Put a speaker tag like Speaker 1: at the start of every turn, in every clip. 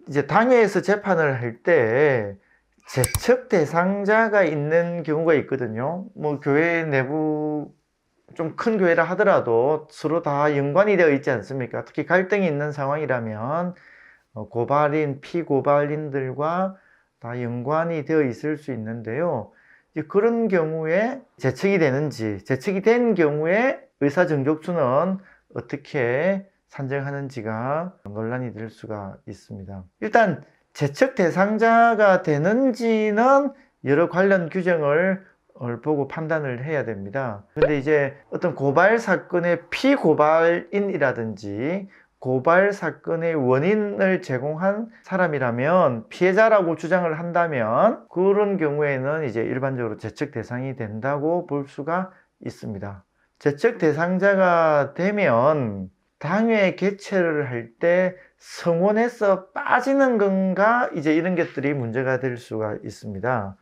Speaker 1: 이제 당회에서 재판을 할 때 제척 대상자가 있는 경우가 있거든요. 뭐 교회 내부 좀 큰 교회라 하더라도 서로 다 연관이 되어 있지 않습니까? 특히 갈등이 있는 상황이라면 고발인, 피고발인들과 다 연관이 되어 있을 수 있는데요. 그런 경우에 제척이 되는지, 제척이 된 경우에 의사정족수는 어떻게 산정하는지가 논란이 될 수가 있습니다. 일단 제척 대상자가 되는지는 여러 관련 규정을 보고 판단을 해야 됩니다. 근데 이제 어떤 고발 사건의 피고발인이라든지 고발 사건의 원인을 제공한 사람이라면 피해자라고 주장을 한다면 그런 경우에는 이제 일반적으로 제척 대상이 된다고 볼 수가 있습니다. 제척 대상자가 되면 당회 개최를 할 때 성원에서 빠지는 건가 이제 이런 것들이 문제가 될 수가 있습니다.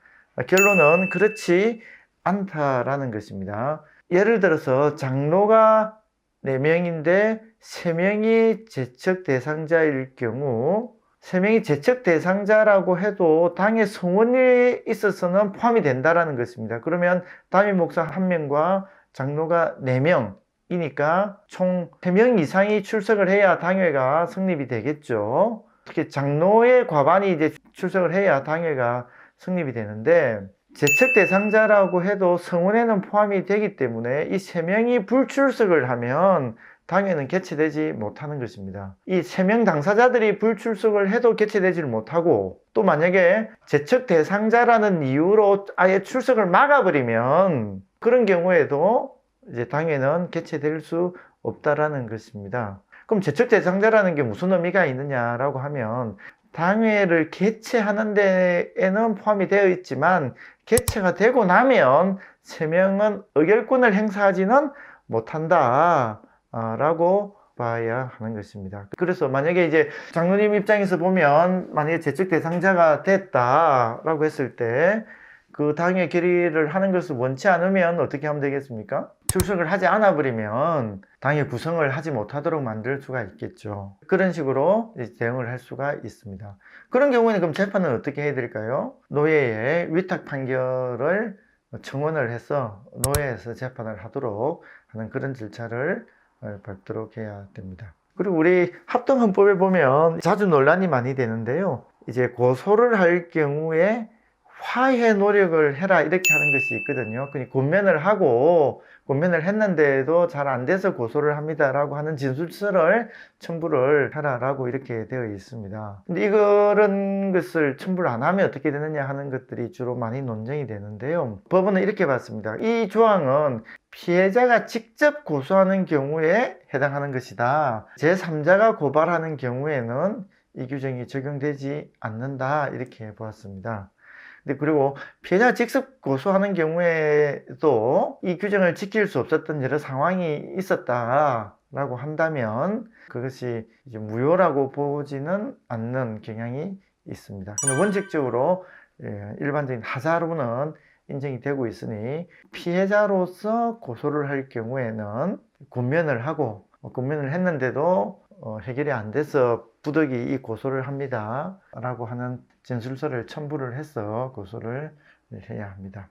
Speaker 1: 결론은 그렇지 않다라는 것입니다. 예를 들어서 장로가 4명인데 3명이 제척 대상자일 경우 3명이 제척 대상자라고 해도 당의 성원에 있어서는 포함이 된다라는 것입니다. 그러면 담임 목사 1명과 장로가 4명이니까 총 3명 이상이 출석을 해야 당회가 성립이 되겠죠. 특히 장로의 과반이 이제 출석을 해야 당회가 성립이 되는데 제척 대상자라고 해도 성원에는 포함이 되기 때문에 이 3명이 불출석을 하면 당회는 개최되지 못하는 것입니다. 이 3명 당사자들이 불출석을 해도 개최되지를 못하고 또 만약에 제척 대상자라는 이유로 아예 출석을 막아버리면 그런 경우에도 이제 당회는 개최될 수 없다라는 것입니다. 그럼 제척 대상자라는 게 무슨 의미가 있느냐라고 하면 당회를 개최하는 데에는 포함이 되어 있지만 개최가 되고 나면 3명은 의결권을 행사하지는 못한다 라고 봐야 하는 것입니다. 그래서 만약에 이제 장로님 입장에서 보면 만약에 제척 대상자가 됐다라고 했을 때 그 당회 결의를 하는 것을 원치 않으면 어떻게 하면 되겠습니까? 출석을 하지 않아 버리면 당회 구성을 하지 못하도록 만들 수가 있겠죠. 그런 식으로 대응을 할 수가 있습니다. 그런 경우에는 그럼 재판은 어떻게 해야 될까요? 노예의 위탁 판결을 청원을 해서 노예에서 재판을 하도록 하는 그런 절차를 밟도록 해야 됩니다. 그리고 우리 합동헌법에 보면 자주 논란이 많이 되는데요. 이제 고소를 할 경우에 화해 노력을 해라 이렇게 하는 것이 있거든요. 그냥 권면을 했는데도 잘 안 돼서 고소를 합니다라고 하는 진술서를 첨부를 하라라고 이렇게 되어 있습니다. 근데 이런 것을 첨부를 안 하면 어떻게 되느냐 하는 것들이 주로 많이 논쟁이 되는데요. 법원은 이렇게 봤습니다. 이 조항은 피해자가 직접 고소하는 경우에 해당하는 것이다. 제3자가 고발하는 경우에는 이 규정이 적용되지 않는다 이렇게 보았습니다. 그리고 피해자가 직접 고소하는 경우에도 이 규정을 지킬 수 없었던 여러 상황이 있었다라고 한다면 그것이 이제 무효라고 보지는 않는 경향이 있습니다. 근데 원칙적으로 일반적인 하자로는 인정이 되고 있으니 피해자로서 고소를 할 경우에는 권면을 하고 권면을 했는데도 해결이 안 돼서 부득이 이 고소를 합니다 라고 하는 진술서를 첨부를 해서 고소를 해야 합니다.